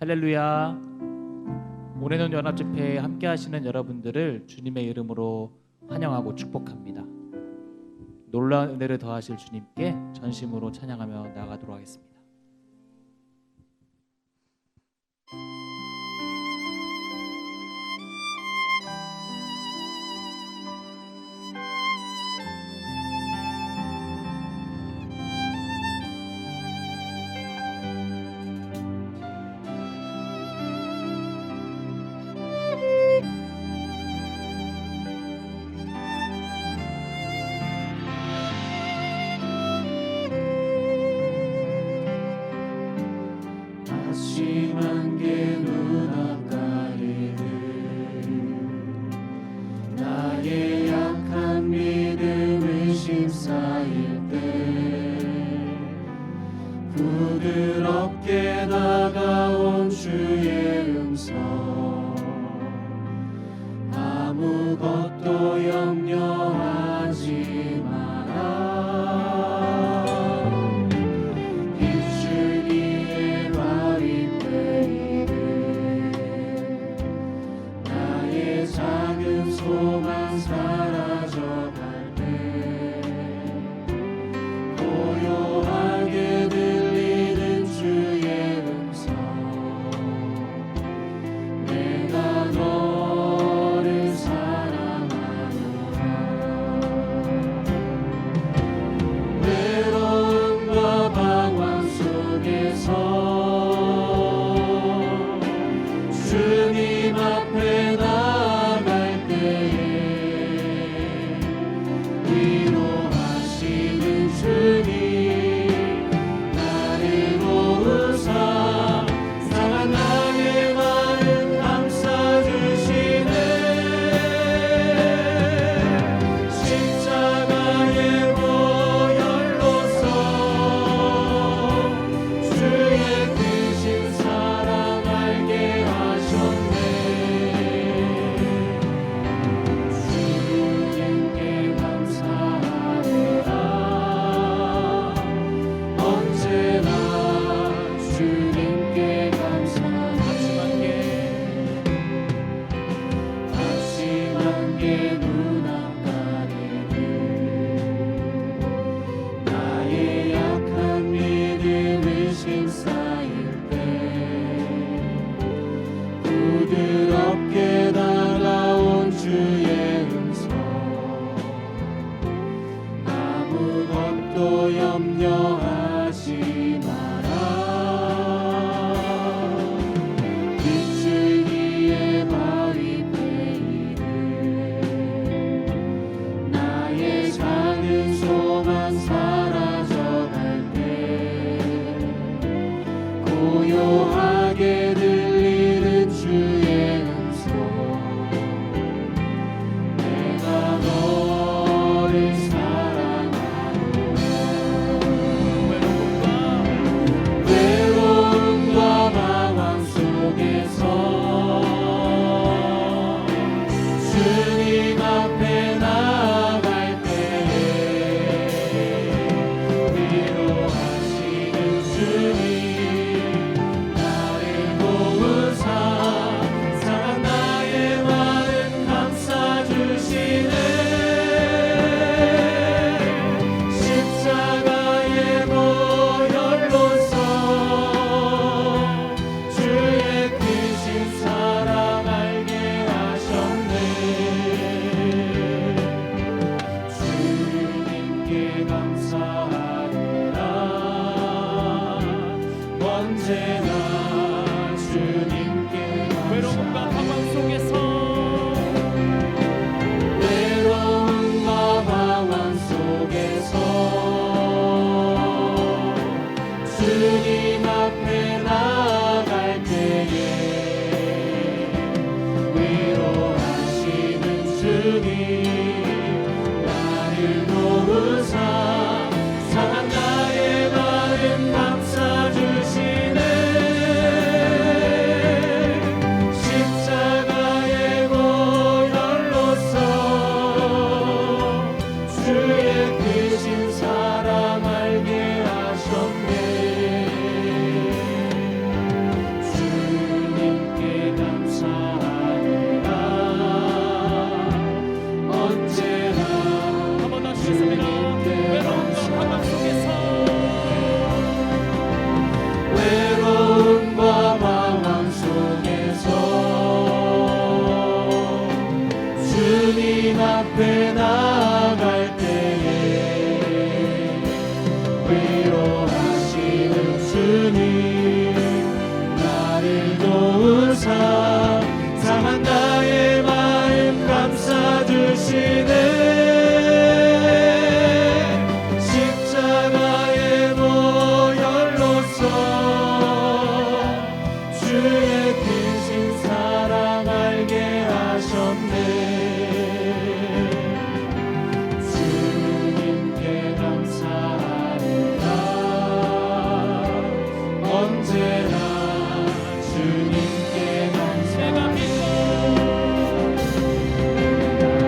할렐루야. 올해는 연합집회에 함께 하시는 여러분들을 주님의 이름으로 환영하고 축복합니다. 놀라운 은혜를 더하실 주님께 전심으로 찬양하며 나아가도록 하겠습니다. 심한 게 눈앞 가리는 나의 약한 믿음을 심사일 때 부드럽게 다가온 주의 음성 아무것도 염려하지 마라 작은 소망 사라져갈 때 고요하게 들리는 주의 음성 내가 너를 사랑하노라 외로움과 방황 속에서 주님 앞에 위로하시는 주님 나를 도우사 상한 나의 마음 감싸주시네 십자가의 보혈로서 주의 크신 사랑 알게 하셨네 주님께 감사하리라 언제나 주님께 감사하리라 한심한 게 눈앞 가리는 나의 약한 믿음을 심사일 때 부드럽게 다가온 주의 음성 아무것도 염려하지 마라 빗줄기에 바위 베이는 나의 작은 소망 사라져갈 때 고요하게 들리는 주의 음성 내가 너를 사랑하노라 외로움과 방황 속에서 주님 앞에 나아갈 때에 위로하시는 주님 나를 도우사 상한 나의 마음 감싸주시네 십자가의 보혈로서 주의 크신 사랑 알게 하셨네 주님께 감사하리라 언제나 주님께 외로움과 방황 속에서 외로움과 방황 속에서 주님 앞에 나아갈 때에 위로하시는 주님 나를 도우사 상한 나의 마음 감싸주시네 십자가의 보혈로서 주의 크신 사랑 알게 하셨네 앞에 나아갈 때에 위로하시는 주님 나를 도우사 상한 나의 마음 감싸주시네 십자가의 보혈로서 주의 크신 사랑 알게 하셨네 주님께 감사하리라 언제나 주님께 내가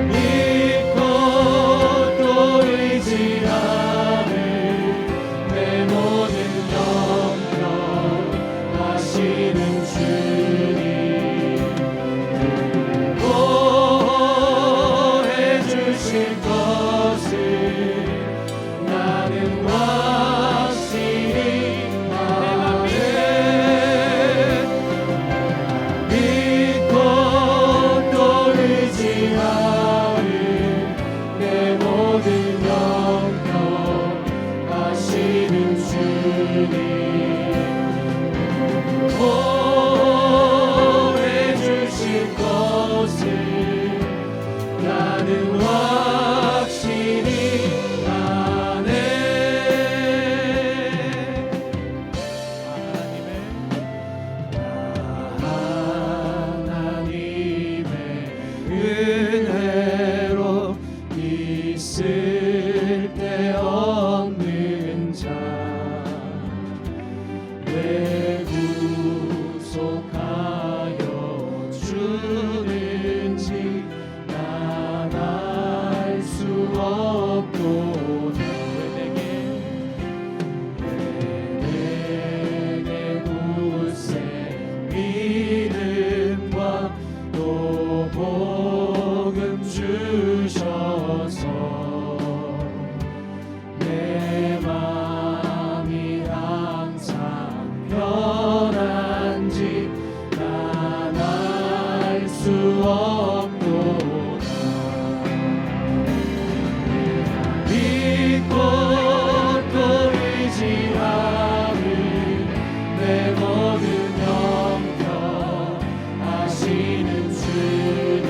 믿고 또 의지하는 내 모든 영역 하시는 주님 보호해주실 것을 나는 확실히 아네 믿고 또 의지하는 내 모든 영역 하시는 주님 보호해주실 것을 나는 확실히 아네 하나님의 은혜로 있을 때 없는 자 왜 구속하여 주는지 난 알 수 없도다 왜 내게 굳세 믿음과 또 복음 주셔서 내 맘이 항상 편한지 난 알 수 없도다 믿고 또 의지하는 내 모든 영역 하시는 주님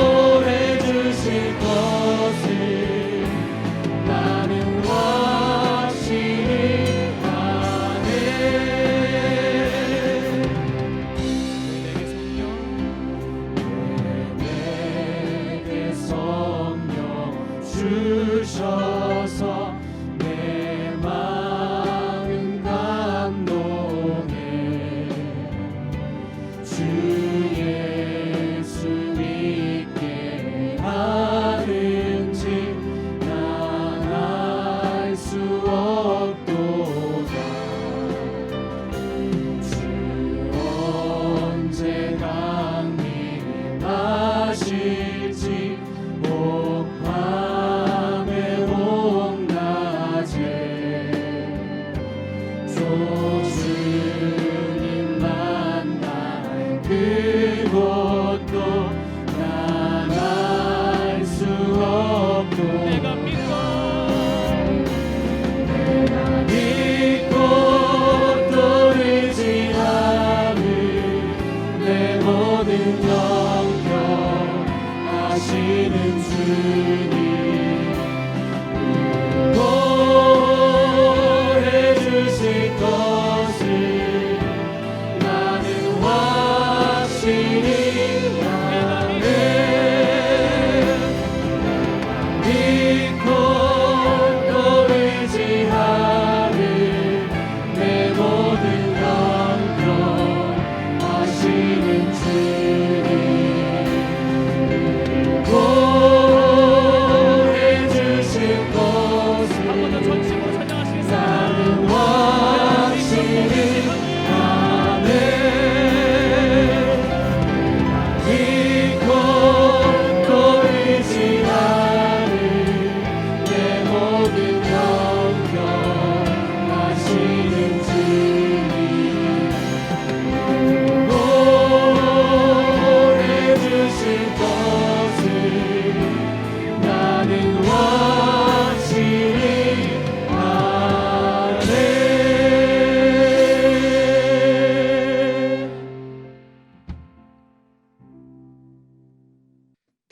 보호해주실 것을 나는 확실히 아네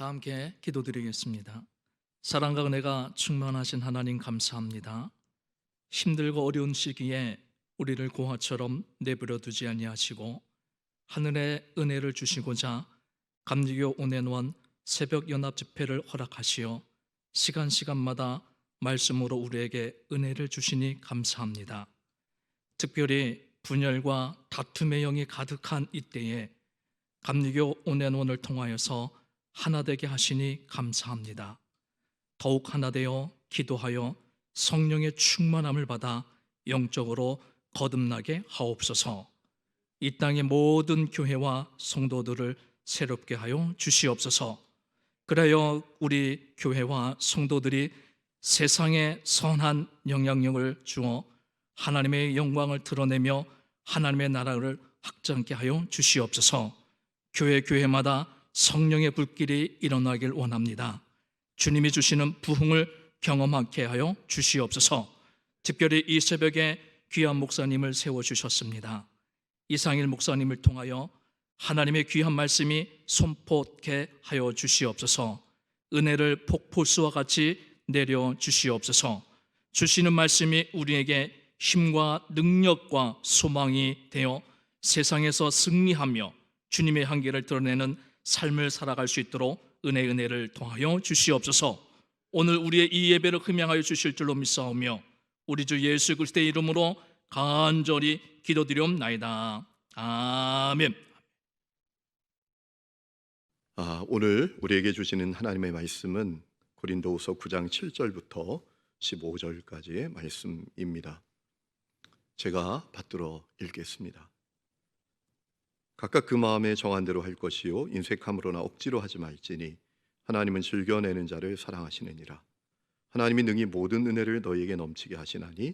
다 함께 기도드리겠습니다. 사랑과 은혜가 충만하신 하나님 감사합니다. 힘들고 어려운 시기에 우리를 고아처럼 내버려 두지 아니하시고 하늘의 은혜를 주시고자 감리교 온앤원 새벽 연합 집회를 허락하시어 시간마다 말씀으로 우리에게 은혜를 주시니 감사합니다. 특별히 분열과 다툼의 영이 가득한 이때에 감리교 온앤원을 통하여서 하나 되게 하시니 감사합니다. 더욱 하나 되어 기도하여 성령의 충만함을 받아 영적으로 거듭나게 하옵소서. 이 땅의 모든 교회와 성도들을 새롭게 하여 주시옵소서. 그래야 우리 교회와 성도들이 세상에 선한 영향력을 주어 하나님의 영광을 드러내며 하나님의 나라를 확장케 하여 주시옵소서. 교회마다 성령의 불길이 일어나길 원합니다. 주님이 주시는 부흥을 경험하게 하여 주시옵소서. 특별히 이 새벽에 귀한 목사님을 세워주셨습니다. 이상일 목사님을 통하여 하나님의 귀한 말씀이 선포케 하여 주시옵소서. 은혜를 폭포수와 같이 내려 주시옵소서. 주시는 말씀이 우리에게 힘과 능력과 소망이 되어 세상에서 승리하며 주님의 한계를 드러내는 삶을 살아갈 수 있도록 은혜를 통하여 주시옵소서. 오늘 우리의 이 예배를 흠양하여 주실 줄로 믿사오며 우리 주 예수 그리스도의 이름으로 간절히 기도드리옵나이다. 아멘. 오늘 우리에게 주시는 하나님의 말씀은 고린도후서 9장 7절부터 15절까지의 말씀입니다. 제가 받들어 읽겠습니다. 각각 그 마음에 정한 대로 할 것이요 인색함으로나 억지로 하지 말지니 하나님은 즐겨내는 자를 사랑하시느니라. 하나님이 능히 모든 은혜를 너희에게 넘치게 하시나니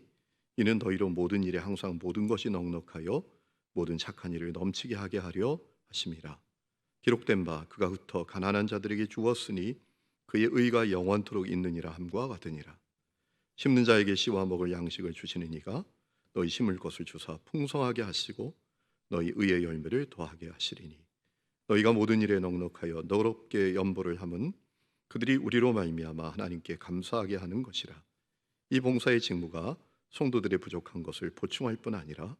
이는 너희로 모든 일에 항상 모든 것이 넉넉하여 모든 착한 일을 넘치게 하게 하려 하심이라. 기록된 바 그가 흩어 가난한 자들에게 주었으니 그의 의가 영원토록 있느니라 함과 같으니라. 심는 자에게 씨와 먹을 양식을 주시는 이가 너희 심을 것을 주사 풍성하게 하시고 너희 의의 열매를 더하게 하시리니 너희가 모든 일에 넉넉하여 너롭게 연보를 함은 그들이 우리로 말미암아 하나님께 감사하게 하는 것이라. 이 봉사의 직무가 성도들의 부족한 것을 보충할 뿐 아니라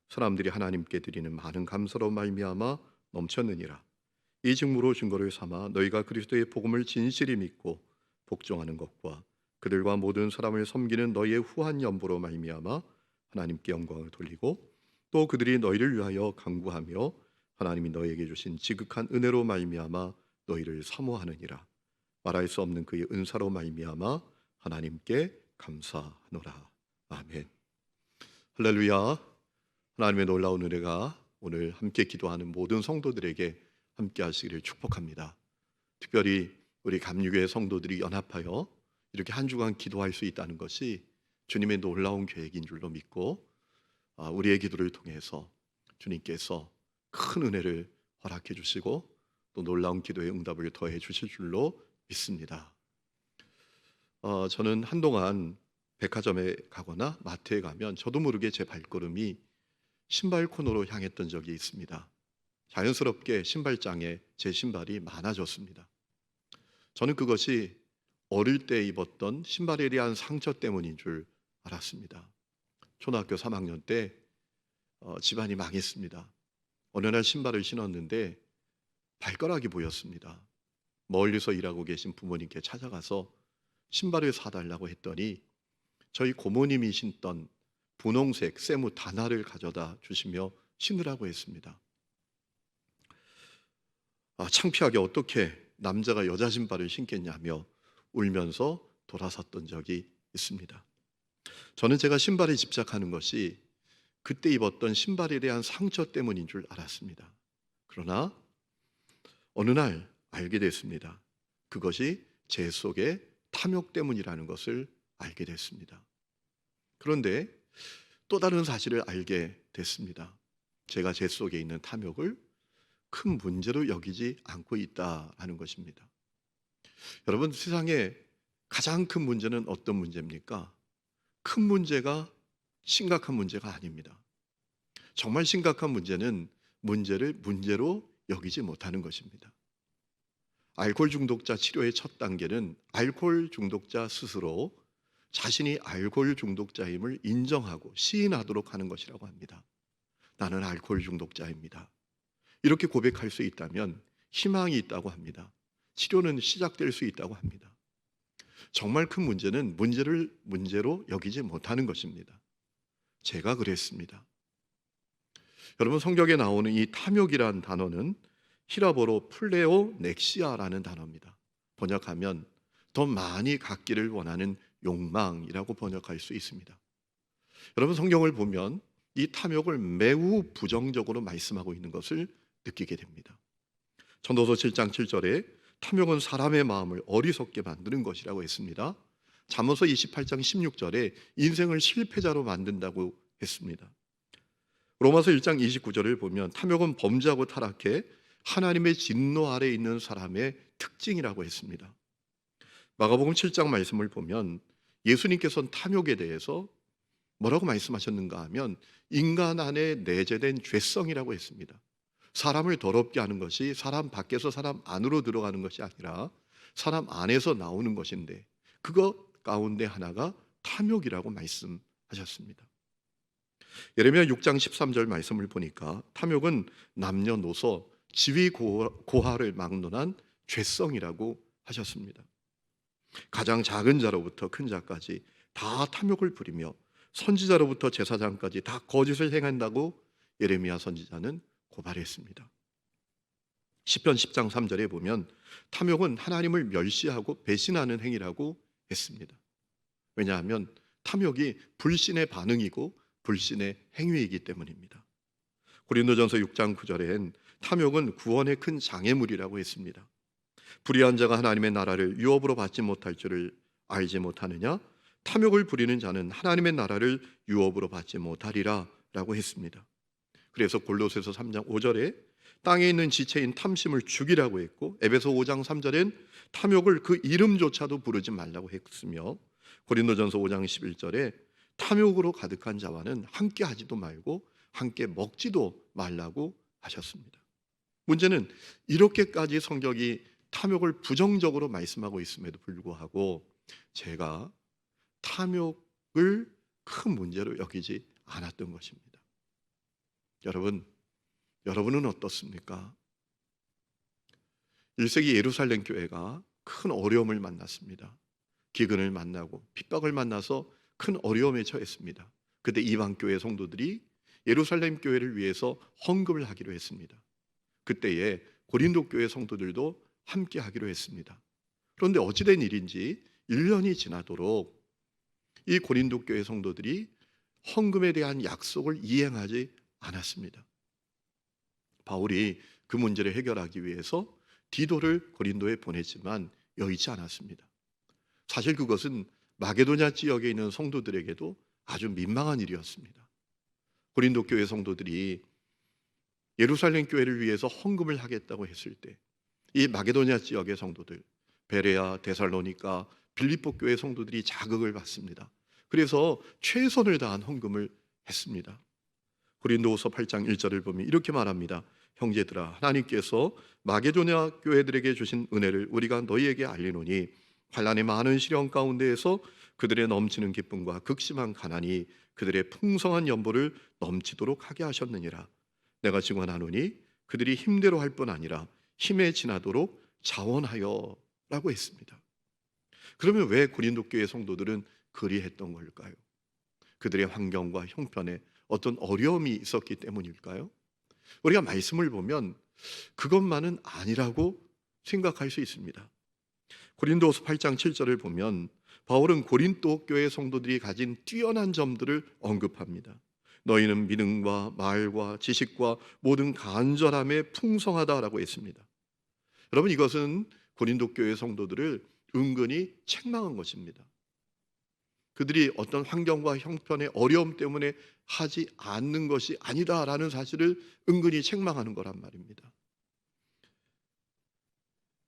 사람들이 하나님께 드리는 많은 감사로 말미암아 넘쳤느니라. 이 직무로 증거를 삼아 너희가 그리스도의 복음을 진실히 믿고 복종하는 것과 그들과 모든 사람을 섬기는 너희의 후한 연보로 말미암아 하나님께 영광을 돌리고 또 그들이 너희를 위하여 간구하며 하나님이 너희에게 주신 지극한 은혜로 말미암아 너희를 사모하느니라. 말할 수 없는 그의 은사로 말미암아 하나님께 감사하노라. 아멘. 할렐루야. 하나님의 놀라운 은혜가 오늘 함께 기도하는 모든 성도들에게 함께 하시기를 축복합니다. 특별히 우리 감리교회 성도들이 연합하여 이렇게 한 주간 기도할 수 있다는 것이 주님의 놀라운 계획인 줄로 믿고 우리의 기도를 통해서 주님께서 큰 은혜를 허락해 주시고 또 놀라운 기도의 응답을 더해 주실 줄로 믿습니다. 저는 한동안 백화점에 가거나 마트에 가면 저도 모르게 제 발걸음이 신발 코너로 향했던 적이 있습니다. 자연스럽게 신발장에 제 신발이 많아졌습니다. 저는 그것이 어릴 때 입었던 신발에 대한 상처 때문인 줄 알았습니다. 초등학교 3학년 때 집안이 망했습니다. 어느 날 신발을 신었는데 발가락이 보였습니다. 멀리서 일하고 계신 부모님께 찾아가서 신발을 사달라고 했더니 저희 고모님이 신던 분홍색 세무 단화를 가져다 주시며 신으라고 했습니다. 창피하게 어떻게 남자가 여자 신발을 신겠냐며 울면서 돌아섰던 적이 있습니다. 저는 제가 신발에 집착하는 것이 그때 입었던 신발에 대한 상처 때문인 줄 알았습니다. 그러나 어느 날 알게 됐습니다. 그것이 제 속의 탐욕 때문이라는 것을 알게 됐습니다. 그런데 또 다른 사실을 알게 됐습니다. 제가 제 속에 있는 탐욕을 큰 문제로 여기지 않고 있다라는 것입니다. 여러분, 세상에 가장 큰 문제는 어떤 문제입니까? 큰 문제가 심각한 문제가 아닙니다. 정말 심각한 문제는 문제를 문제로 여기지 못하는 것입니다. 알코올 중독자 치료의 첫 단계는 알코올 중독자 스스로 자신이 알코올 중독자임을 인정하고 시인하도록 하는 것이라고 합니다. 나는 알코올 중독자입니다. 이렇게 고백할 수 있다면 희망이 있다고 합니다. 치료는 시작될 수 있다고 합니다. 정말 큰 문제는 문제를 문제로 여기지 못하는 것입니다. 제가 그랬습니다. 여러분, 성경에 나오는 이 탐욕이란 단어는 히라보로 플레오 넥시아라는 단어입니다. 번역하면 더 많이 갖기를 원하는 욕망이라고 번역할 수 있습니다. 여러분, 성경을 보면 이 탐욕을 매우 부정적으로 말씀하고 있는 것을 느끼게 됩니다. 전도서 7장 7절에 탐욕은 사람의 마음을 어리석게 만드는 것이라고 했습니다. 잠언서 28장 16절에 인생을 실패자로 만든다고 했습니다. 로마서 1장 29절을 보면 탐욕은 범죄하고 타락해 하나님의 진노 아래 있는 사람의 특징이라고 했습니다. 마가복음 7장 말씀을 보면 예수님께서는 탐욕에 대해서 뭐라고 말씀하셨는가 하면 인간 안에 내재된 죄성이라고 했습니다. 사람을 더럽게 하는 것이 사람 밖에서 사람 안으로 들어가는 것이 아니라 사람 안에서 나오는 것인데 그것 가운데 하나가 탐욕이라고 말씀하셨습니다. 예레미야 6장 13절 말씀을 보니까 탐욕은 남녀노소 지위 고하를 막론한 죄성이라고 하셨습니다. 가장 작은 자로부터 큰 자까지 다 탐욕을 부리며 선지자로부터 제사장까지 다 거짓을 행한다고 예레미야 선지자는 고발했습니다. 시편 10장 3절에 보면 탐욕은 하나님을 멸시하고 배신하는 행위라고 했습니다. 왜냐하면 탐욕이 불신의 반응이고 불신의 행위이기 때문입니다. 고린도전서 6장 9절엔 탐욕은 구원의 큰 장애물이라고 했습니다. 불의한 자가 하나님의 나라를 유업으로 받지 못할 줄을 알지 못하느냐? 탐욕을 부리는 자는 하나님의 나라를 유업으로 받지 못하리라 라고 했습니다. 그래서 골로새서 3장 5절에 땅에 있는 지체인 탐심을 죽이라고 했고 에베소 5장 3절엔 탐욕을 그 이름조차도 부르지 말라고 했으며 고린도전서 5장 11절에 탐욕으로 가득한 자와는 함께 하지도 말고 함께 먹지도 말라고 하셨습니다. 문제는 이렇게까지 성경이 탐욕을 부정적으로 말씀하고 있음에도 불구하고 제가 탐욕을 큰 문제로 여기지 않았던 것입니다. 여러분은 어떻습니까? 1세기 예루살렘 교회가 큰 어려움을 만났습니다. 기근을 만나고 핍박을 만나서 큰 어려움에 처했습니다. 그때 이방 교회 성도들이 예루살렘 교회를 위해서 헌금을 하기로 했습니다. 그때에 고린도 교회 성도들도 함께 하기로 했습니다. 그런데 어찌된 일인지 1년이 지나도록 이 고린도 교회 성도들이 헌금에 대한 약속을 이행하지 않았습니다. 바울이 그 문제를 해결하기 위해서 디도를 고린도에 보냈지만 여의치 않았습니다. 사실 그것은 마게도냐 지역에 있는 성도들에게도 아주 민망한 일이었습니다. 고린도 교회 성도들이 예루살렘 교회를 위해서 헌금을 하겠다고 했을 때 이 마게도냐 지역의 성도들, 베레아, 데살로니가, 빌립보 교회 성도들이 자극을 받습니다. 그래서 최선을 다한 헌금을 했습니다. 고린도후서 8장 1절을 보면 이렇게 말합니다. 형제들아, 하나님께서 마게도냐 교회들에게 주신 은혜를 우리가 너희에게 알리노니 환난의 많은 시련 가운데에서 그들의 넘치는 기쁨과 극심한 가난이 그들의 풍성한 연보를 넘치도록 하게 하셨느니라. 내가 증언하노니 그들이 힘대로 할 뿐 아니라 힘에 지나도록 자원하여 라고 했습니다. 그러면 왜 고린도 교회 성도들은 그리했던 걸까요? 그들의 환경과 형편에 어떤 어려움이 있었기 때문일까요? 우리가 말씀을 보면 그것만은 아니라고 생각할 수 있습니다. 고린도후서 8장 7절을 보면 바울은 고린도 교회 성도들이 가진 뛰어난 점들을 언급합니다. 너희는 믿음과 말과 지식과 모든 간절함에 풍성하다라고 했습니다. 여러분, 이것은 고린도 교회 성도들을 은근히 책망한 것입니다. 그들이 어떤 환경과 형편의 어려움 때문에 하지 않는 것이 아니다라는 사실을 은근히 책망하는 거란 말입니다.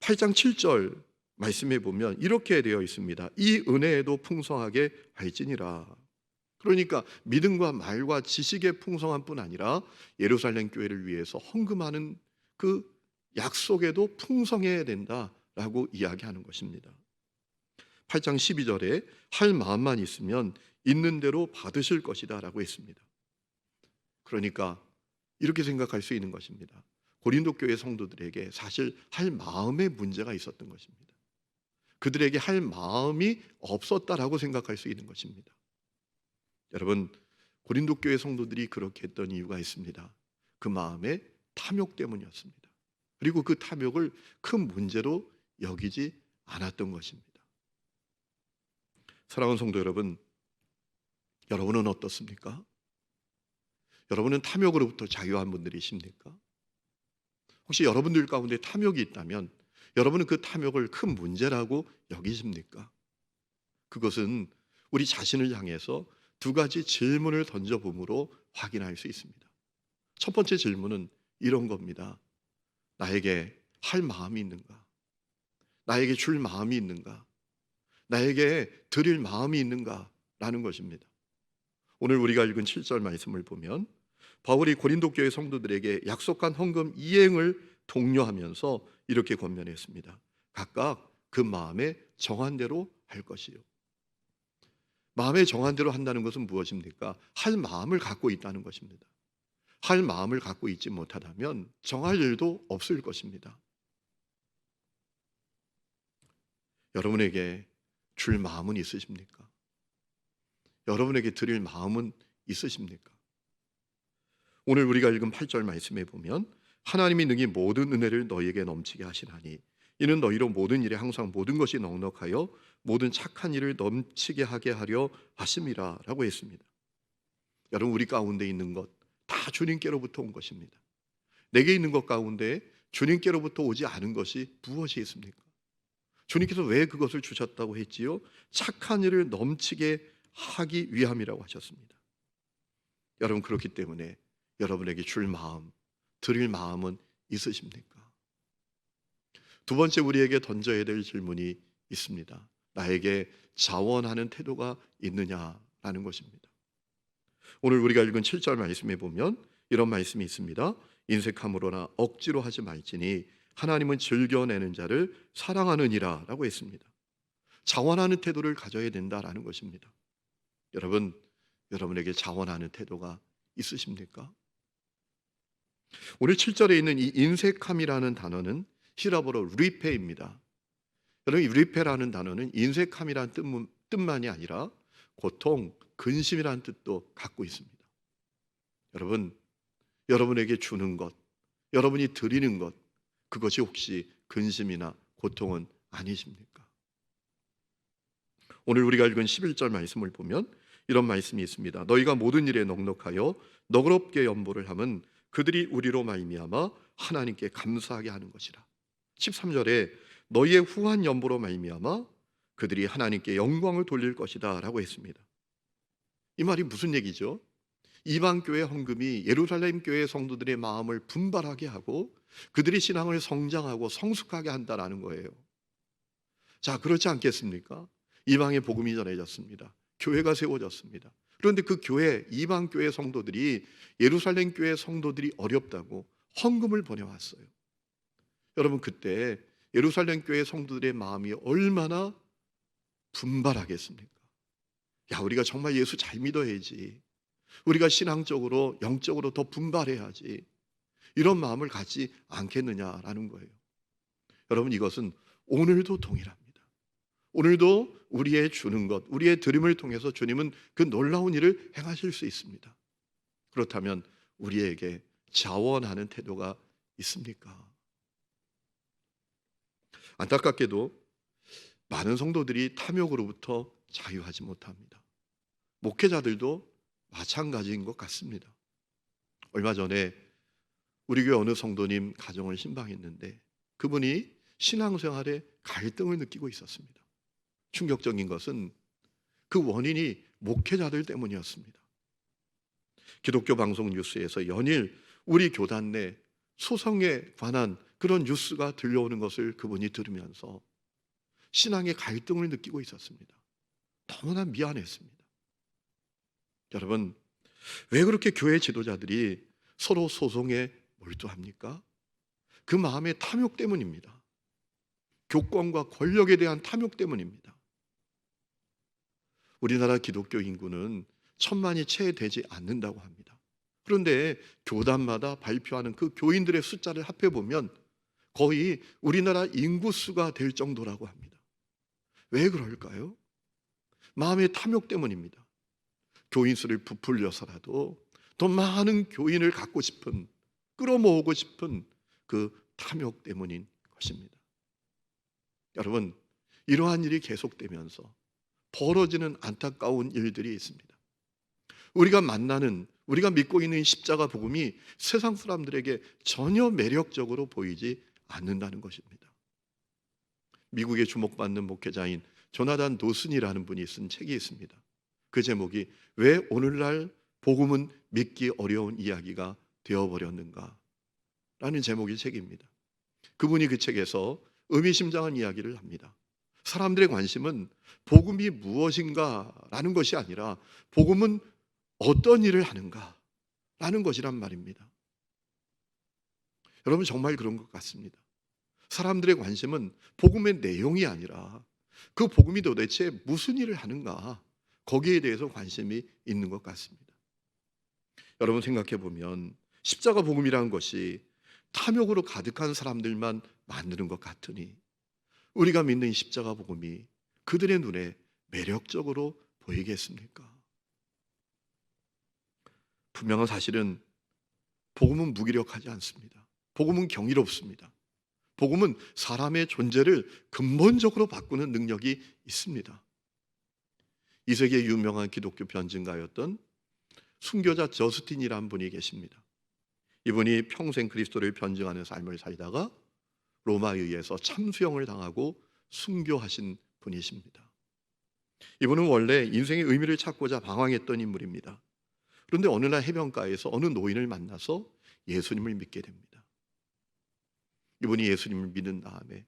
8장 7절 말씀해 보면 이렇게 되어 있습니다. 이 은혜에도 풍성하게 할지니라. 그러니까 믿음과 말과 지식의 풍성함뿐 아니라 예루살렘 교회를 위해서 헌금하는 그 약속에도 풍성해야 된다라고 이야기하는 것입니다. 8장 12절에 할 마음만 있으면 있는 대로 받으실 것이다 라고 했습니다. 그러니까 이렇게 생각할 수 있는 것입니다. 고린도 교회 성도들에게 사실 할 마음에 문제가 있었던 것입니다. 그들에게 할 마음이 없었다라고 생각할 수 있는 것입니다. 여러분, 고린도 교회 성도들이 그렇게 했던 이유가 있습니다. 그 마음의 탐욕 때문이었습니다. 그리고 그 탐욕을 큰 문제로 여기지 않았던 것입니다. 사랑하는 성도 여러분, 여러분은 어떻습니까? 여러분은 탐욕으로부터 자유한 분들이십니까? 혹시 여러분들 가운데 탐욕이 있다면 여러분은 그 탐욕을 큰 문제라고 여기십니까? 그것은 우리 자신을 향해서 두 가지 질문을 던져봄으로 확인할 수 있습니다. 첫 번째 질문은 이런 겁니다. 나에게 할 마음이 있는가? 나에게 줄 마음이 있는가? 나에게 드릴 마음이 있는가? 라는 것입니다. 오늘 우리가 읽은 7절 말씀을 보면 바울이 고린도 교회 성도들에게 약속한 헌금 이행을 독려하면서 이렇게 권면했습니다. 각각 그 마음에 정한 대로 할 것이요. 마음에 정한 대로 한다는 것은 무엇입니까? 할 마음을 갖고 있다는 것입니다. 할 마음을 갖고 있지 못하다면 정할 일도 없을 것입니다. 여러분에게 줄 마음은 있으십니까? 여러분에게 드릴 마음은 있으십니까? 오늘 우리가 읽은 8절 말씀에 보면 하나님이 능히 모든 은혜를 너희에게 넘치게 하시나니 이는 너희로 모든 일에 항상 모든 것이 넉넉하여 모든 착한 일을 넘치게 하게 하려 하심이라 라고 했습니다. 여러분, 우리 가운데 있는 것 다 주님께로부터 온 것입니다. 내게 있는 것 가운데 주님께로부터 오지 않은 것이 무엇이 있습니까? 주님께서 왜 그것을 주셨다고 했지요? 착한 일을 넘치게 하기 위함이라고 하셨습니다. 여러분, 그렇기 때문에 여러분에게 줄 마음, 드릴 마음은 있으십니까? 두 번째 우리에게 던져야 될 질문이 있습니다. 나에게 자원하는 태도가 있느냐라는 것입니다. 오늘 우리가 읽은 7절 말씀에 보면 이런 말씀이 있습니다. 인색함으로나 억지로 하지 말지니 하나님은 즐겨내는 자를 사랑하느니라 라고 했습니다. 자원하는 태도를 가져야 된다라는 것입니다. 여러분, 여러분에게 자원하는 태도가 있으십니까? 오늘 7절에 있는 이 인색함이라는 단어는 히라보로 루이페입니다. 여러분, 루이페라는 단어는 인색함이라는 뜻만이 아니라 고통, 근심이라는 뜻도 갖고 있습니다. 여러분, 여러분에게 주는 것, 여러분이 드리는 것, 그것이 혹시 근심이나 고통은 아니십니까? 오늘 우리가 읽은 11절 말씀을 보면 이런 말씀이 있습니다. 너희가 모든 일에 넉넉하여 너그럽게 연보를 함은 그들이 우리로 말미암아 하나님께 감사하게 하는 것이라. 13절에 너희의 후한 연보로 말미암아 그들이 하나님께 영광을 돌릴 것이다 라고 했습니다. 이 말이 무슨 얘기죠? 이방 교회 헌금이 예루살렘 교회 성도들의 마음을 분발하게 하고 그들의 신앙을 성장하고 성숙하게 한다라는 거예요. 자, 그렇지 않겠습니까? 이방의 복음이 전해졌습니다. 교회가 세워졌습니다. 그런데 그 교회, 이방 교회 성도들이 예루살렘 교회 성도들이 어렵다고 헌금을 보내왔어요. 여러분, 그때 예루살렘 교회 성도들의 마음이 얼마나 분발하겠습니까? 야, 우리가 정말 예수 잘 믿어야지. 우리가 신앙적으로, 영적으로 더 분발해야지. 이런 마음을 갖지 않겠느냐라는 거예요. 여러분, 이것은 오늘도 동일합니다. 오늘도 우리의 주는 것, 우리의 드림을 통해서 주님은 그 놀라운 일을 행하실 수 있습니다. 그렇다면 우리에게 자원하는 태도가 있습니까? 안타깝게도 많은 성도들이 탐욕으로부터 자유하지 못합니다. 목회자들도 마찬가지인 것 같습니다. 얼마 전에 우리 교회 어느 성도님 가정을 신방했는데 그분이 신앙생활에 갈등을 느끼고 있었습니다. 충격적인 것은 그 원인이 목회자들 때문이었습니다. 기독교 방송 뉴스에서 연일 우리 교단 내 소송에 관한 그런 뉴스가 들려오는 것을 그분이 들으면서 신앙의 갈등을 느끼고 있었습니다. 너무나 미안했습니다. 여러분, 왜 그렇게 교회 지도자들이 서로 소송에 몰두합니까? 그 마음의 탐욕 때문입니다. 교권과 권력에 대한 탐욕 때문입니다. 우리나라 기독교 인구는 1000만이 채 되지 않는다고 합니다. 그런데 교단마다 발표하는 그 교인들의 숫자를 합해보면 거의 우리나라 인구수가 될 정도라고 합니다. 왜 그럴까요? 마음의 탐욕 때문입니다. 교인 수를 부풀려서라도 더 많은 교인을 갖고 싶은, 끌어모으고 싶은 그 탐욕 때문인 것입니다. 여러분, 이러한 일이 계속되면서 벌어지는 안타까운 일들이 있습니다. 우리가 믿고 있는 십자가 복음이 세상 사람들에게 전혀 매력적으로 보이지 않는다는 것입니다. 미국에 주목받는 목회자인 조나단 도슨이라는 분이 쓴 책이 있습니다. 그 제목이 왜 오늘날 복음은 믿기 어려운 이야기가 되어버렸는가 라는 제목의 책입니다. 그분이 그 책에서 의미심장한 이야기를 합니다. 사람들의 관심은 복음이 무엇인가 라는 것이 아니라 복음은 어떤 일을 하는가 라는 것이란 말입니다. 여러분, 정말 그런 것 같습니다. 사람들의 관심은 복음의 내용이 아니라 그 복음이 도대체 무슨 일을 하는가, 거기에 대해서 관심이 있는 것 같습니다. 여러분, 생각해 보면 십자가 복음이라는 것이 탐욕으로 가득한 사람들만 만드는 것 같으니 우리가 믿는 십자가 복음이 그들의 눈에 매력적으로 보이겠습니까? 분명한 사실은 복음은 무기력하지 않습니다. 복음은 경이롭습니다. 복음은 사람의 존재를 근본적으로 바꾸는 능력이 있습니다. 2세기의 유명한 기독교 변증가였던 순교자 저스틴이라는 분이 계십니다. 이분이 평생 그리스도를 변증하는 삶을 살다가 로마에 의해서 참수형을 당하고 순교하신 분이십니다. 이분은 원래 인생의 의미를 찾고자 방황했던 인물입니다. 그런데 어느 날 해변가에서 어느 노인을 만나서 예수님을 믿게 됩니다. 이분이 예수님을 믿은 다음에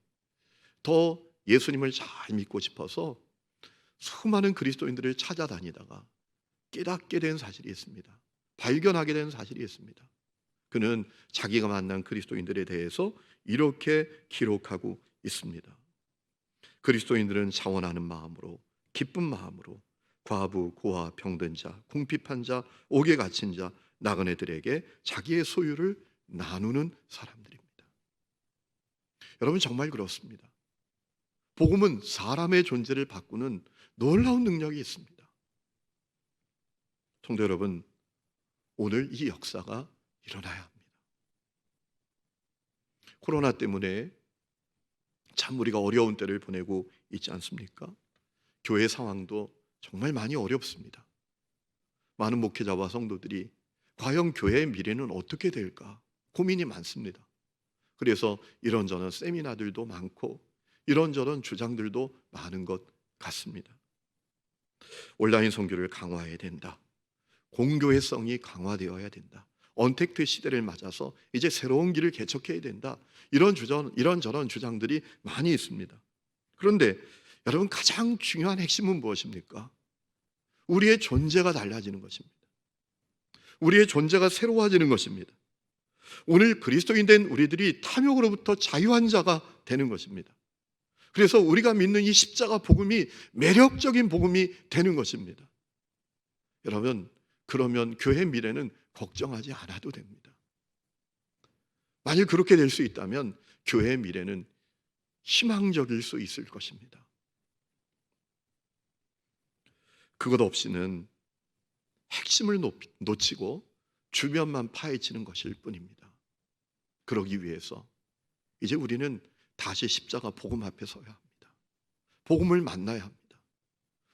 더 예수님을 잘 믿고 싶어서 수많은 그리스도인들을 찾아다니다가 깨닫게 된 사실이 있습니다. 발견하게 된 사실이 있습니다. 그는 자기가 만난 그리스도인들에 대해서 이렇게 기록하고 있습니다. 그리스도인들은 자원하는 마음으로, 기쁜 마음으로 과부, 고아, 병든 자, 궁핍한 자, 옥에 갇힌 자, 나그네들에게 자기의 소유를 나누는 사람들입니다. 여러분, 정말 그렇습니다. 복음은 사람의 존재를 바꾸는 놀라운 능력이 있습니다. 성도 여러분, 오늘 이 역사가 일어나야 합니다. 코로나 때문에 참 우리가 어려운 때를 보내고 있지 않습니까? 교회 상황도 정말 많이 어렵습니다. 많은 목회자와 성도들이 과연 교회의 미래는 어떻게 될까 고민이 많습니다. 그래서 이런저런 세미나들도 많고 이런저런 주장들도 많은 것 같습니다. 온라인 선교를 강화해야 된다. 공교회성이 강화되어야 된다. 언택트 시대를 맞아서 이제 새로운 길을 개척해야 된다. 이런저런 주장들이 많이 있습니다. 그런데 여러분, 가장 중요한 핵심은 무엇입니까? 우리의 존재가 달라지는 것입니다. 우리의 존재가 새로워지는 것입니다. 오늘 그리스도인 된 우리들이 탐욕으로부터 자유한 자가 되는 것입니다. 그래서 우리가 믿는 이 십자가 복음이 매력적인 복음이 되는 것입니다. 여러분, 그러면 교회 미래는 걱정하지 않아도 됩니다. 만일 그렇게 될 수 있다면 교회의 미래는 희망적일 수 있을 것입니다. 그것 없이는 핵심을 놓치고 주변만 파헤치는 것일 뿐입니다. 그러기 위해서 이제 우리는 다시 십자가 복음 앞에 서야 합니다. 복음을 만나야 합니다.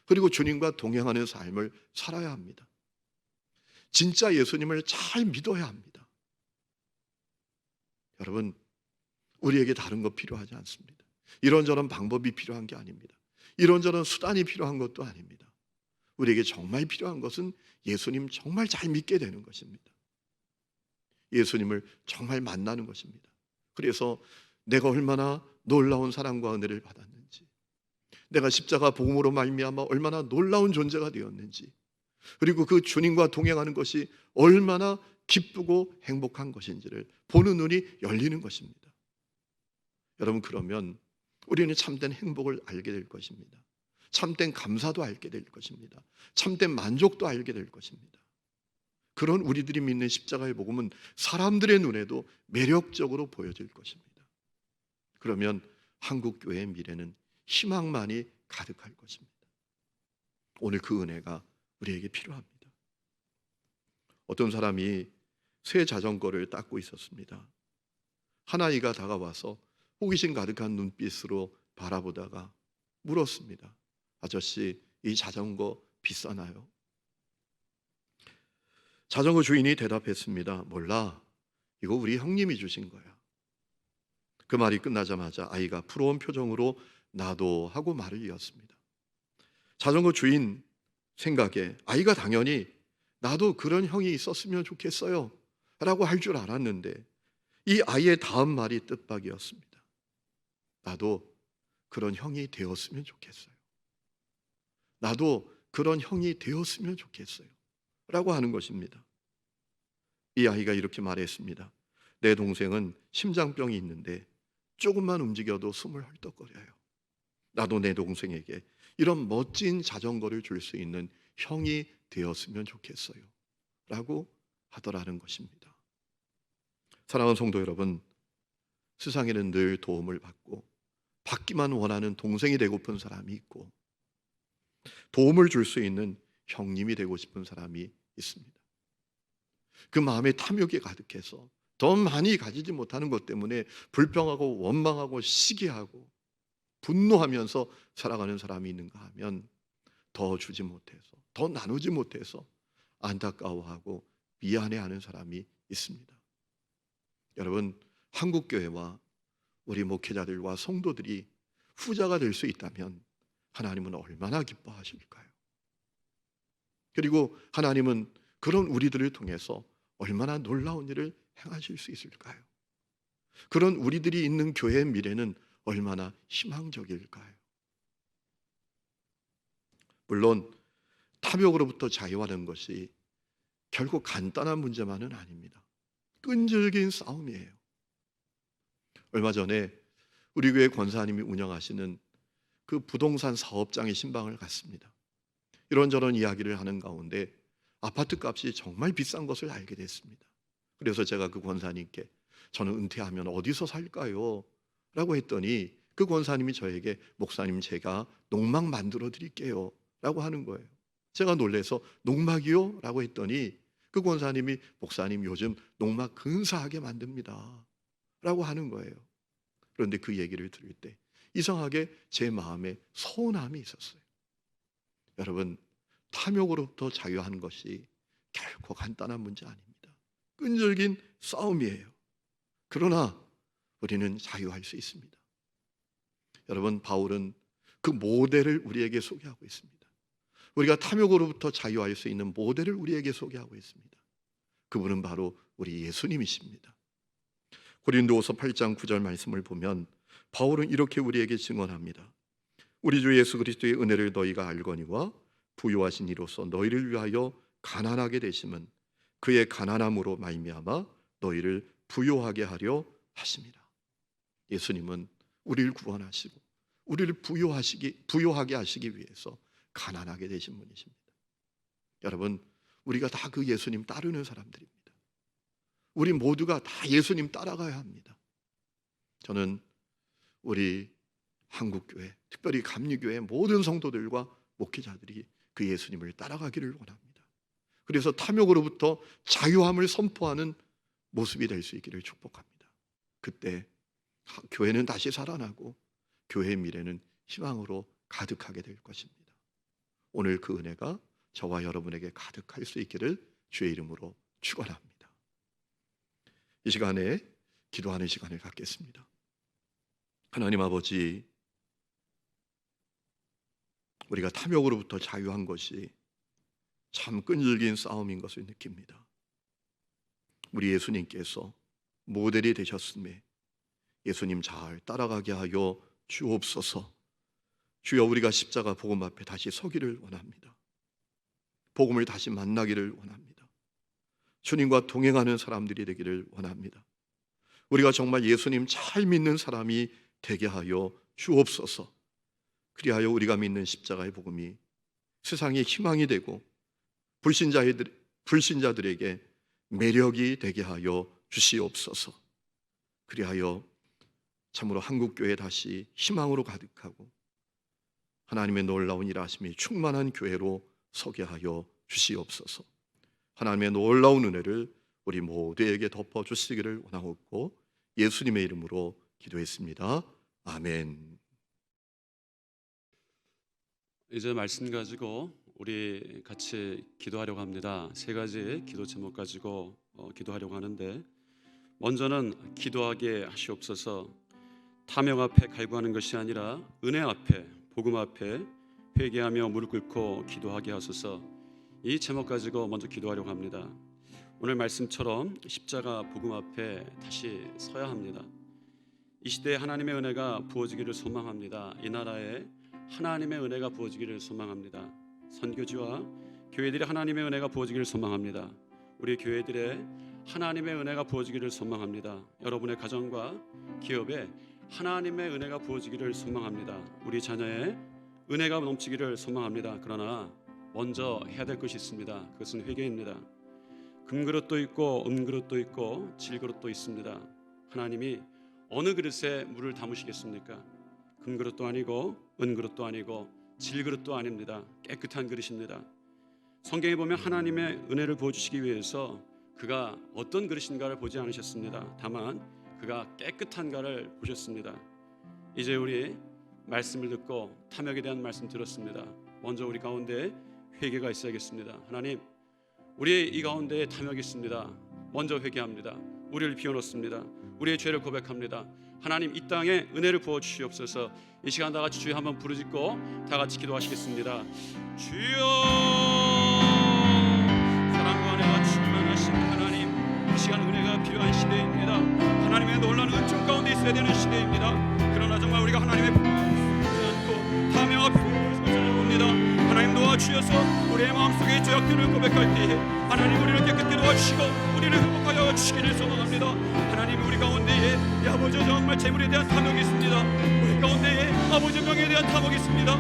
그리고 주님과 동행하는 삶을 살아야 합니다. 진짜 예수님을 잘 믿어야 합니다. 여러분, 우리에게 다른 거 필요하지 않습니다. 이런저런 방법이 필요한 게 아닙니다. 이런저런 수단이 필요한 것도 아닙니다. 우리에게 정말 필요한 것은 예수님 정말 잘 믿게 되는 것입니다. 예수님을 정말 만나는 것입니다. 그래서 내가 얼마나 놀라운 사랑과 은혜를 받았는지, 내가 십자가 복음으로 말미암아 얼마나 놀라운 존재가 되었는지, 그리고 그 주님과 동행하는 것이 얼마나 기쁘고 행복한 것인지를 보는 눈이 열리는 것입니다. 여러분, 그러면 우리는 참된 행복을 알게 될 것입니다. 참된 감사도 알게 될 것입니다. 참된 만족도 알게 될 것입니다. 그런 우리들이 믿는 십자가의 복음은 사람들의 눈에도 매력적으로 보여질 것입니다. 그러면 한국교회의 미래는 희망만이 가득할 것입니다. 오늘 그 은혜가 우리에게 필요합니다. 어떤 사람이 새 자전거를 닦고 있었습니다. 한 아이가 다가와서 호기심 가득한 눈빛으로 바라보다가 물었습니다. 아저씨, 이 자전거 비싸나요? 자전거 주인이 대답했습니다. 몰라. 이거 우리 형님이 주신 거야. 그 말이 끝나자마자 아이가 부러운 표정으로 나도 하고 말을 이었습니다. 자전거 주인 생각에 아이가 당연히 나도 그런 형이 있었으면 좋겠어요 라고 할 줄 알았는데, 이 아이의 다음 말이 뜻밖이었습니다. 나도 그런 형이 되었으면 좋겠어요. 나도 그런 형이 되었으면 좋겠어요 라고 하는 것입니다. 이 아이가 이렇게 말했습니다. 내 동생은 심장병이 있는데 조금만 움직여도 숨을 헐떡거려요. 나도 내 동생에게 이런 멋진 자전거를 줄 수 있는 형이 되었으면 좋겠어요 라고 하더라는 것입니다. 사랑하는 성도 여러분, 세상에는 늘 도움을 받고 받기만 원하는 동생이 되고픈 사람이 있고, 도움을 줄 수 있는 형님이 되고 싶은 사람이 있습니다. 그 마음에 탐욕이 가득해서 더 많이 가지지 못하는 것 때문에 불평하고 원망하고 시기하고 분노하면서 살아가는 사람이 있는가 하면, 더 주지 못해서, 더 나누지 못해서 안타까워하고 미안해하는 사람이 있습니다. 여러분, 한국교회와 우리 목회자들과 성도들이 후자가 될 수 있다면 하나님은 얼마나 기뻐하실까요? 그리고 하나님은 그런 우리들을 통해서 얼마나 놀라운 일을 행하실 수 있을까요? 그런 우리들이 있는 교회의 미래는 얼마나 희망적일까요? 물론 탐욕으로부터 자유하는 것이 결코 간단한 문제만은 아닙니다. 끈질긴 싸움이에요. 얼마 전에 우리 교회 권사님이 운영하시는 그 부동산 사업장의 신방을 갔습니다. 이런저런 이야기를 하는 가운데 아파트 값이 정말 비싼 것을 알게 됐습니다. 그래서 제가 그 권사님께 저는 은퇴하면 어디서 살까요? 라고 했더니 그 권사님이 저에게 목사님, 제가 농막 만들어 드릴게요 라고 하는 거예요. 제가 놀라서 농막이요? 라고 했더니 그 권사님이 목사님, 요즘 농막 근사하게 만듭니다 라고 하는 거예요. 그런데 그 얘기를 들을 때 이상하게 제 마음에 서운함이 있었어요. 여러분, 탐욕으로부터 자유한 것이 결코 간단한 문제 아닙니다. 끈질긴 싸움이에요. 그러나 우리는 자유할 수 있습니다. 여러분, 바울은 그 모델을 우리에게 소개하고 있습니다. 우리가 탐욕으로부터 자유할 수 있는 모델을 우리에게 소개하고 있습니다. 그분은 바로 우리 예수님이십니다. 고린도후서 8장 9절 말씀을 보면 바울은 이렇게 우리에게 증언합니다. 우리 주 예수 그리스도의 은혜를 너희가 알거니와 부요하신 이로써 너희를 위하여 가난하게 되심은 그의 가난함으로 말미암아 너희를 부요하게 하려 하심이라. 예수님은 우리를 구원하시고 우리를 부요하게 하시기 위해서 가난하게 되신 분이십니다. 여러분, 우리가 다 그 예수님 따르는 사람들입니다. 우리 모두가 다 예수님 따라가야 합니다. 저는 우리 한국교회, 특별히 감리교회 모든 성도들과 목회자들이 그 예수님을 따라가기를 원합니다. 그래서 탐욕으로부터 자유함을 선포하는 모습이 될 수 있기를 축복합니다. 그때 교회는 다시 살아나고 교회의 미래는 희망으로 가득하게 될 것입니다. 오늘 그 은혜가 저와 여러분에게 가득할 수 있기를 주의 이름으로 축원합니다. 이 시간에 기도하는 시간을 갖겠습니다. 하나님 아버지, 우리가 탐욕으로부터 자유한 것이 참 끈질긴 싸움인 것을 느낍니다. 우리 예수님께서 모델이 되셨음에 예수님 잘 따라가게 하여 주옵소서. 주여, 우리가 십자가 복음 앞에 다시 서기를 원합니다. 복음을 다시 만나기를 원합니다. 주님과 동행하는 사람들이 되기를 원합니다. 우리가 정말 예수님 잘 믿는 사람이 되게 하여 주옵소서. 그리하여 우리가 믿는 십자가의 복음이 세상의 희망이 되고 불신자들에게 매력이 되게 하여 주시옵소서. 그리하여 참으로 한국교회 다시 희망으로 가득하고 하나님의 놀라운 일하심이 충만한 교회로 서게 하여 주시옵소서. 하나님의 놀라운 은혜를 우리 모두에게 덮어주시기를 원하옵고 예수님의 이름으로 기도했습니다. 아멘. 이제 말씀 가지고 우리 같이 기도하려고 합니다. 세 가지 기도 제목 가지고 기도하려고 하는데, 먼저는 기도하게 하시옵소서. 탐욕 앞에 갈구하는 것이 아니라 은혜 앞에, 복음 앞에 회개하며 무릎 꿇고 기도하게 하소서. 이 제목 가지고 먼저 기도하려고 합니다. 오늘 말씀처럼 십자가 복음 앞에 다시 서야 합니다. 이 시대에 하나님의 은혜가 부어지기를 소망합니다. 이 나라에 하나님의 은혜가 부어지기를 소망합니다. 선교지와 교회들이 하나님의 은혜가 부어지기를 소망합니다. 우리 교회들의 하나님의 은혜가 부어지기를 소망합니다. 여러분의 가정과 기업에 하나님의 은혜가 부어지기를 소망합니다. 우리 자녀의 은혜가 넘치기를 소망합니다. 그러나 먼저 해야 될 것이 있습니다. 그것은 회개입니다. 금그릇도 있고 은그릇도 있고 질그릇도 있습니다. 하나님이 어느 그릇에 물을 담으시겠습니까? 금그릇도 아니고 은그릇도 아니고 질그릇도 아닙니다. 깨끗한 그릇입니다. 성경에 보면 하나님의 은혜를 부어주시기 위해서 그가 어떤 그릇인가를 보지 않으셨습니다. 다만 그가 깨끗한가를 보셨습니다. 이제 우리 말씀을 듣고 탐욕에 대한 말씀 들었습니다. 먼저 우리 가운데 회개가 있어야겠습니다. 하나님, 우리 이 가운데에 탐욕이 있습니다. 먼저 회개합니다. 우리를 비워놓습니다. 우리의 죄를 고백합니다. 하나님, 이 땅에 은혜를 부어주시옵소서. 이 시간 다 같이 주여 한번 부르짖고 다 같이 기도하시겠습니다. 주여, 사랑과 은혜가 충만하신 하나님, 이 시간 은혜가 필요한 시대입니다. 하나님의 놀라운 은총 가운데 있어야 되는 시대입니다. 그러나 정말 우리가 하나님의 복음을 듣지 않고 탐욕 앞에 봅니다. 하나님 도와주셔서 우리의 마음속에 죄악들을 고백할 때에 하나님 우리를 깨끗게 도와주시고 우리를 회복하여 주시기를 소망합니다. 하나님, 우리 가운데에 아버지 정말 재물에 대한 탐욕이 있습니다. 우리 가운데에 아버지 명예에 대한 탐욕이 있습니다.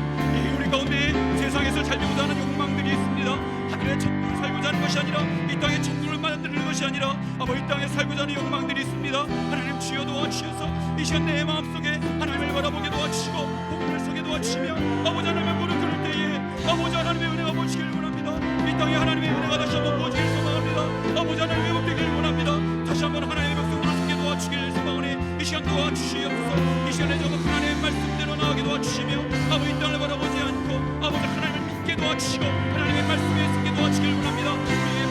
우리 가운데에 세상에서 살고자 하는 욕망들이 있습니다. 하늘의 천국을 살고자 하는 것이 아니라 이 땅의 천국을 만드는 것이 아니라 아버지 이 땅에 살고자 하는 욕망들이 있습니다. 하나님 주여 도와주셔서 이 시간 내 마음속에 하나님을 바라보게 도와주시고 복음을 서게 도와주시며 아버지 하나님의 무릎 꿇을 때에 아버지 하나님의 은혜가 부어지기를 원합니다. 이 땅에 하나님의 은혜가 다시 한번 부어지기를 소망합니다. 아버지 하나님 회복되기를 원합니다. 다시 한번 하나님의 백성으로 서게 도와주기를 소망하니 이 시간 도와주시옵소서. 이 시간에 저도 하나님의 말씀대로 나아가게 도와주시며 아버지 이 땅을 바라보지 않고 아버지 하나님을 믿게 도와주시고 하나님의 말씀에 서게 도와주기를 원합니다. 우리의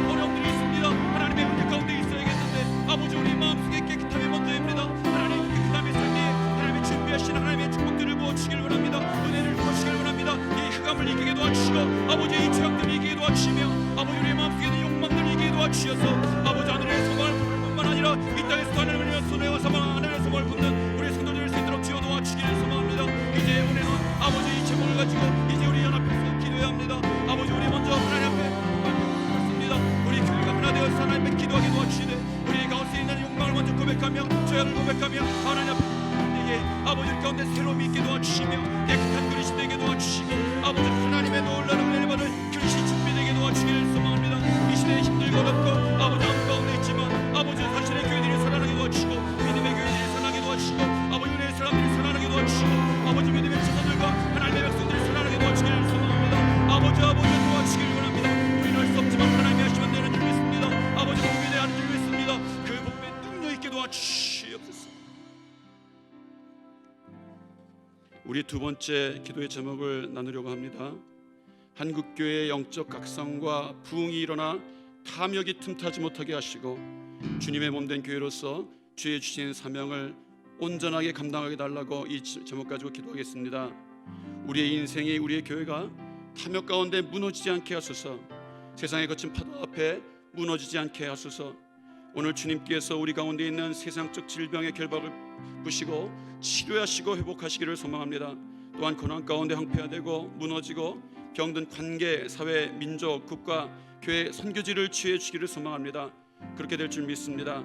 어려움들이 있습니다. 하나님의 은혜 가운데 있어야겠는데 아버지 우리 마음속에 깨끗함이 먼저입니다. 하나님 깨끗함이 있을 때 하나님이 준비하신 하나님의 축복들을 부어주시기를 원합니다. 은혜를 부어주시기를 원합니다. 이 흑암을 이기게 도와주시고 아버지 이 죄악들을 이기게 도와주시며 아버지 우리의 마음속에 있는 욕망들을 이기게 도와주셔서 아버지 하늘의 소망을 부를 뿐만 아니라 이 땅에서 하늘의 손에와 사망 하늘의 소망을 품는 우리 손들을 수 있도록 지어 도와주시기를 소망합니다. 이제 우리는 아버지 이 제목을 가지고 이제 우리 연합해서 기도해야 합니다. 아버지 우리 먼저 하나님 앞에 말씀습니다. 우리 교회가 하나 되어서 하나님 앞에 기도하게 도와주시되 우리 가운데 있는 욕망을 먼저 고백하며 죄악을 고백하며 하나님 앞에 아버지 가운데 새로움이 있게 도와주시며 깨끗한 그릇이 되게 도와주시고 아버지 하나님의 놀라운 은혜를 받을 그릇이 준비되게 도와주시기를 소망합니다. 이 시대에 힘들고 어렵고 아버지 아무 가운데 있지만 아버지 자신의 교회들이 살아나게 도와주시고 믿음의 교회들이 살아나게 도와주시고 아버지 은혜의 사람들이 살아나게 도와주시고 아버지 믿음의 자손들과 하나님의 백성들이 살아나게 도와주시기를 소망합니다. 아버지 도와주시기를 원합니다. 우리는 할 수 없지만 하나님이 하시면 되는 줄 믿습니다. 아버지 복음에 대한 줄 믿습니다. 그 복음에 능력 있게 도와주시옵소서. 우리 두 번째 기도의 제목을 나누려고 합니다. 한국교회의 영적 각성과 부흥이 일어나 탐욕이 틈타지 못하게 하시고 주님의 몸된 교회로서 주의 주신 사명을 온전하게 감당하게 달라고 이 제목 가지고 기도하겠습니다. 우리의 인생이 우리의 교회가 탐욕 가운데 무너지지 않게 하소서. 세상의 거친 파도 앞에 무너지지 않게 하소서. 오늘 주님께서 우리 가운데 있는 세상적 질병의 결박을 부시고 치료하시고 회복하시기를 소망합니다. 또한 고난 가운데 황폐화되고 무너지고 병든 관계, 사회, 민족, 국가, 교회 선교지를 취해 주기를 소망합니다. 그렇게 될 줄 믿습니다.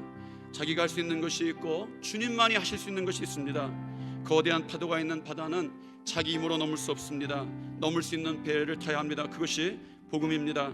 자기가 할 수 있는 것이 있고 주님만이 하실 수 있는 것이 있습니다. 거대한 파도가 있는 바다는 자기 힘으로 넘을 수 없습니다. 넘을 수 있는 배를 타야 합니다. 그것이 복음입니다.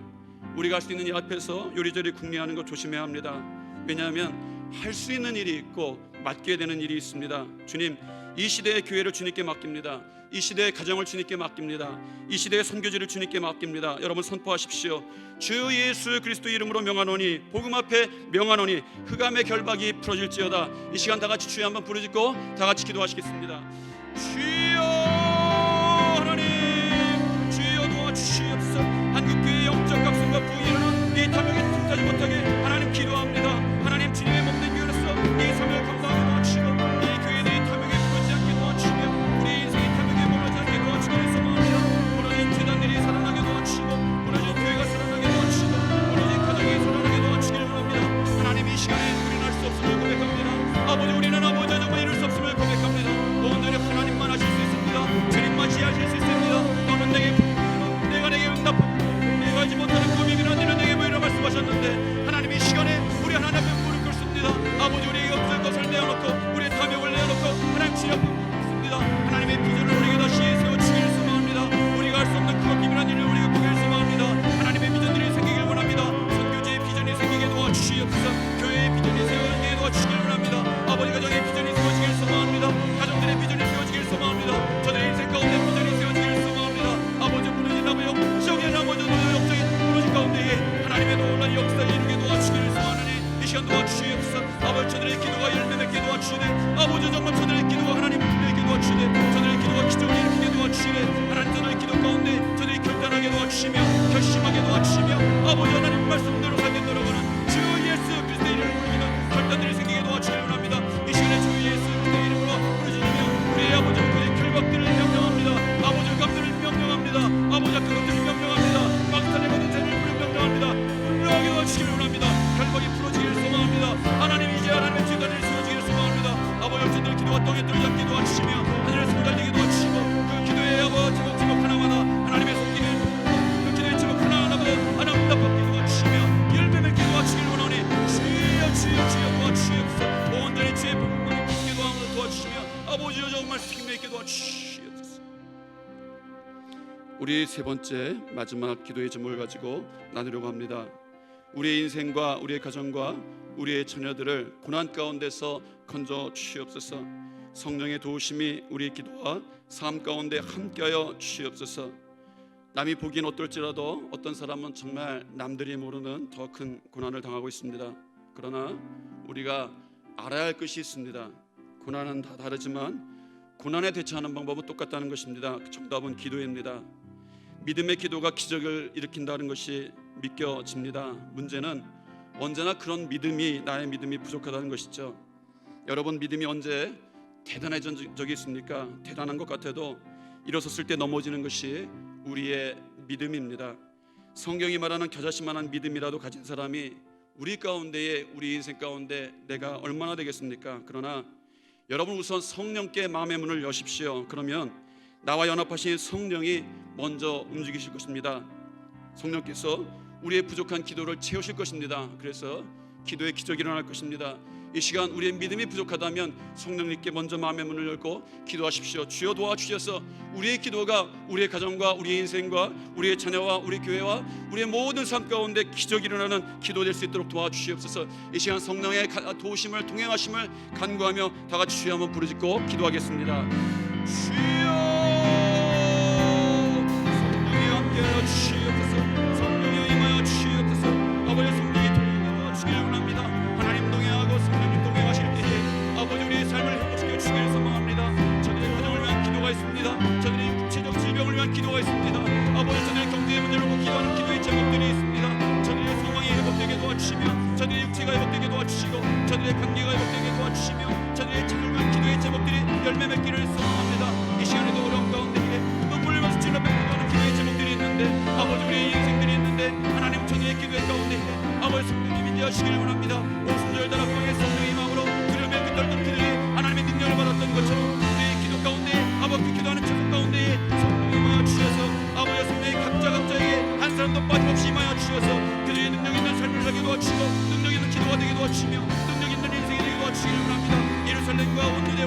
우리가 할 수 있는 일 앞에서 요리조리 궁리하는 것 조심해야 합니다. 왜냐하면 할 수 있는 일이 있고 맡겨야 되는 일이 있습니다. 주님, 이 시대의 교회를 주님께 맡깁니다. 이 시대의 가정을 주님께 맡깁니다. 이 시대의 선교지를 주님께 맡깁니다. 여러분 선포하십시오. 주 예수 그리스도 이름으로 명하노니, 복음 앞에 명하노니 흑암의 결박이 풀어질지어다. 이 시간 다 같이 주여 한번 부르짖고 다 같이 기도하시겠습니다. 주여 하나님, 주여 도와주시옵소서. 한국교회의 영적 각성과 부흥이라는 이 탐욕에 틈타지 못하게 하나님 기도합니다. 하나님, 주님의 몸된 교회로서 이 사명을 감당하게 도와주시고 이 교회들이 탐욕에 부러지지 않게 도와주시며 우리의 인생이 탐욕에 몰아지 않게 도와주기를 소망합니다. 무너진 재단들이 살아나게 도와주시고 무너진 교회가 살아나게 도와주시고 무너진 가정이 살아나게 도와주기를 원합니다. 하나님, 이 시간에 우리는 할 수 없음을 고백합니다. 아버지, 우리는 아버지 정말 이룰 수 없음을 고백합니다. 오늘은 하나님만 하실 수 있습니다. 주님만 지하실 수 있습니다. 너는 내게 부르짖으라. 내가 내게 응답하고 내가 하지 못하는 고민이나 너는 내게 보이라 말씀하셨는데, 하나님 이 시간에 우리 하나님 앞에 무릎 꿇습니다. 아버지, 우리에게 없을 것을 내어놓고 우리의 탐욕을 내어놓고 하나님 주님 앞에 꿇습니다. 하나님의 비전을 우리에게 다시 세워주시기를 소망합니다. 우리가 할 수 없는 그 비밀한 일을 우리가 보기를 소망합니다. 하나님의 비전들이 생기길 원합니다. 선교지의 비전이 생기게 도와주시옵소서. 교회의 비전이 세워지게 도와주시기를 원합니다. 아버지, 가정의 비전이 세워지기를 소망합니다. 가정들의 비전이 세워지기를 소망합니다. 저들의 인생 가운데 비전이 세워지기를 소망합니다. 아버지, 무너진 아버지, 영적인 아버지, 영적인 무너진 가운데에 하나님의 놀라운 역사에 이르게 도와주시기를 소망하니 이 시간 도와주시옵소서. 아버지, 저들의 기도가 열매 맺게 도와주시네. 아버지, 정말 저들의 기도가 하나님 풀리게 도와주시네. 저들의 기도가 기적을 일으키게 도와주시네. 하나님, 저들의 기도 가운데 저들이 결단하게 도와주시며 결심하게 도와주시며 아버지, 하나님 말씀대로 살게 돌아가는 주 예수 그리스도의 이름으로 부르짖는 결단들이 생기게 도와주시길 원합니다. 이 시간에 주 예수 그리스도의 이름으로 부르짖으며 우리의 아버지 그의 결박들을 명령합니다. 아버지, 감들을 명령합니다. 아버지, 그것들을 명령합니다. 막산의 모든 죄를 명령합니다. 분명하게 도와주시길 원합니다. 결박이 풀어지기를 소망합니다. 하나님, 이제 하나님의 진단을 세워지기를 소망합니다. 아버지, 저들의 기도가 땅에 떨어지 않게 도와주시며 하늘의 손을 달리게 도와주시고 그 기도의 아버지 제목 하나마다 하나님의 손길을 그 기도의 제목 하나마다 하나님 답답게 도와주시며 열매 맺게 도와주시길 원하니 주여 주여 주여 도와주시옵소서. 온전히 주의 복음을 붙게 도와주시며 아버지여 정말 힘있게 도와주시옵소서. 우리 세 번째 마지막 기도의 제목을 가지고 나누려고 합니다. 우리의 인생과 우리의 가정과 우리의 자녀들을 고난 가운데서 건져 주시옵소서. 성령의 도우심이 우리의 기도와 삶 가운데 함께하여 주시옵소서. 남이 보기엔 어떨지라도 어떤 사람은 정말 남들이 모르는 더 큰 고난을 당하고 있습니다. 그러나 우리가 알아야 할 것이 있습니다. 고난은 다 다르지만 고난에 대처하는 방법은 똑같다는 것입니다. 정답은 기도입니다. 믿음의 기도가 기적을 일으킨다는 것이 믿겨집니다. 문제는 언제나 그런 믿음이 나의 믿음이 부족하다는 것이죠. 여러분, 믿음이 언제 대단해진 적이 있습니까? 대단한 것 같아도 일어섰을 때 넘어지는 것이 우리의 믿음입니다. 성경이 말하는 겨자씨만한 믿음이라도 가진 사람이 우리 가운데에, 우리 인생 가운데 내가 얼마나 되겠습니까? 그러나 여러분, 우선 성령께 마음의 문을 여십시오. 그러면 나와 연합하신 성령이 먼저 움직이실 것입니다. 성령께서 우리의 부족한 기도를 채우실 것입니다. 그래서 기도의 기적이 일어날 것입니다. 이 시간 우리의 믿음이 부족하다면 성령님께 먼저 마음의 문을 열고 기도하십시오. 주여 도와주셔서 우리의 기도가 우리의 가정과 우리의 인생과 우리의 자녀와 우리 교회와 우리의 모든 삶 가운데 기적이 일어나는 기도될 수 있도록 도와주시옵소서. 이 시간 성령의 도우심을 통행하심을 간구하며 다 같이 주여 한번 부르짖고 기도하겠습니다. 주여, 성령이 함께하여 주시옵소서. 성령이 임하여 주시옵소서. 아버지, 성령이 통행하여 주시길 원합니다. 하나님 동행하고 성령님 동행하실 때에 아버지, 우리의 삶을 회복시켜 주시기를 소망합니다. 저들의 가정을 위한 기도가 있습니다. 저들의 육체적 질병을 위한 기도가 있습니다. 아버지, 저들의 경제의 문제를 놓고 기도하는 기도의 제목들이 있습니다. 저들의 상황이 회복되게 도와주시며 저들의 육체가 회복되게 도와주시고 저들의 관계가 회복되게 도와주시며 저들의 찬을 위한 기도의 제목들이 열매 맺기를 소망합니다. 이 시간에도 어려운 가운데에 눈물을 마주치며 기도하는 기도의 제목들이 있는데 아버지, 우리의 인생들이 있는데 하나님, 저들의 기도의 가운데에 아버지 성령님 인도하시기를 원합니다. 오순절 다락방의 성령의 마음으로 두려움에 깃들던 그들이 하나님의 능력을 받았던 것처럼 우리의 기도 가운데 아버지, 기도하는 찬송 가운데에 성령이 임하여 주셔서 아버지, 성령의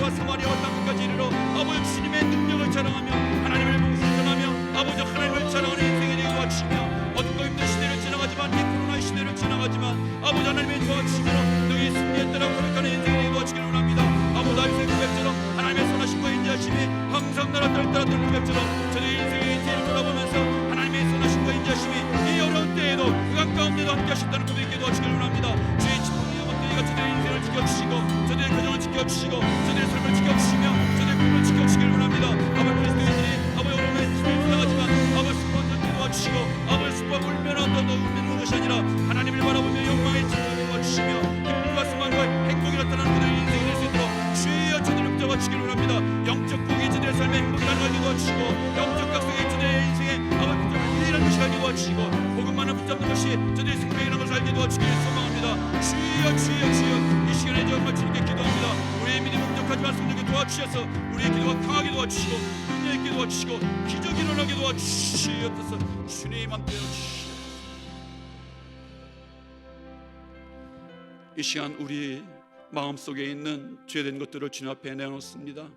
갈릴리와 사마리아와 땅끝까지 이르러 아버지 주님의 능력을 자랑하며 하나님을 봉숭하며 아버지 하나님을 자랑하는 인생이 되게 도와주시며 어둡고 힘든 시대를 지나가지만 이 코로나의 시대를 지나가지만 아버지 하나님의 도와주심으로 너희 승리에 따라 걸어가는 인생이 되게 도와주기를 원합니다. 아버지 아이스의 고백처럼 하나님의 선하심과 인자심이 항상 나라 따랐던 고백처럼 저희 인생의 인생을 돌아보면서 하나님의 선하심과 인자심이 이 어려운 때에도 그간 가운데도 함께 하신다는 고백에 도와주기를 원합니다. 주의 지팡이와 막대기가 저들의 인생을 지켜주시고 저들의 가정을 지켜주시고 저들의 삶을 지켜주시며 저들의 꿈을 지켜주기를 원합니다. 아버지 그리스도인들이 아버지 어려운 시대를 지나가지만 아버지 수고한다는 도와주시고 아버지 수고와 울면 어떤 울는 것이 아니라 하나님을 바라보며 영광의 지팡이를 도와주시며 기쁨과 소망과 행복이 나타나는 그들의 인생이 될 수 있도록 주여 저들을 붙잡아주기를 원합니다. 영적 복이 저들의 삶의 행복이라는 걸 도와주시고 영적 각성이 저들의 인생의 아버지 일이라는 것을 알게 도와주시고 복음만을 붙잡는 것이 저들의 생명이라는 것을 알게 도와주기를 소망합니다. 주여 주여 주여 이 시간에 정말 주님께 기도합니다. 우리의 믿음은 부족하지만 성령께 도와주셔서 우리의 기도가 강하게 도와주시고 능력 있게 도와주시고 기적이 일어나게 도와주시옵소서. 주님 함께해 주시옵소서. 이 시간 우리 마음속에 있는 죄된 것들을 주님 앞에 내어놓습니다.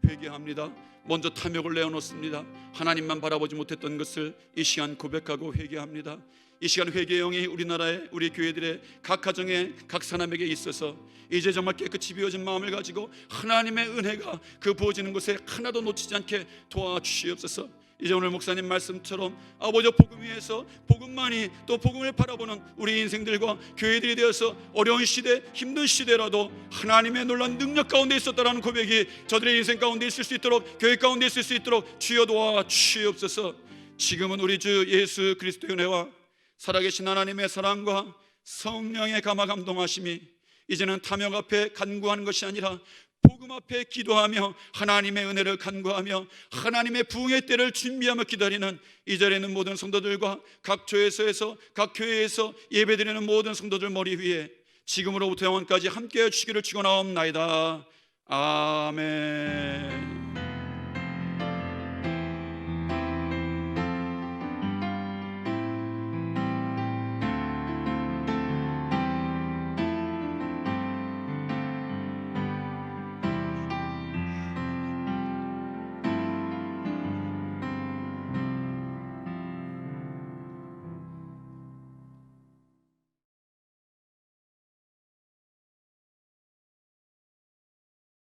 회개합니다. 먼저 탐욕을 내어놓습니다. 하나님만 바라보지 못했던 것을 이 시간 고백하고 회개합니다. 이 시간 회개의 영이 우리나라의 우리 교회들의 각 가정에 각 사람에게 있어서 이제 정말 깨끗이 비워진 마음을 가지고 하나님의 은혜가 그 부어지는 곳에 하나도 놓치지 않게 도와주시옵소서. 이제 오늘 목사님 말씀처럼 아버지 복음 위에서 복음만이 또 복음을 바라보는 우리 인생들과 교회들이 되어서 어려운 시대 힘든 시대라도 하나님의 놀라운 능력 가운데 있었다라는 고백이 저들의 인생 가운데 있을 수 있도록 교회 가운데 있을 수 있도록 주여 도와주시옵소서. 지금은 우리 주 예수 그리스도의 은혜와 살아계신 하나님의 사랑과 성령의 감화 감동하심이 이제는 탐욕 앞에 간구하는 것이 아니라 복음 앞에 기도하며 하나님의 은혜를 간구하며 하나님의 부흥의 때를 준비하며 기다리는 이 자리에 있는 모든 성도들과 각 조회소에서 각 교회에서 예배드리는 모든 성도들 머리 위에 지금으로부터 영원까지 함께해 주시기를 축원하옵나이다. 아멘.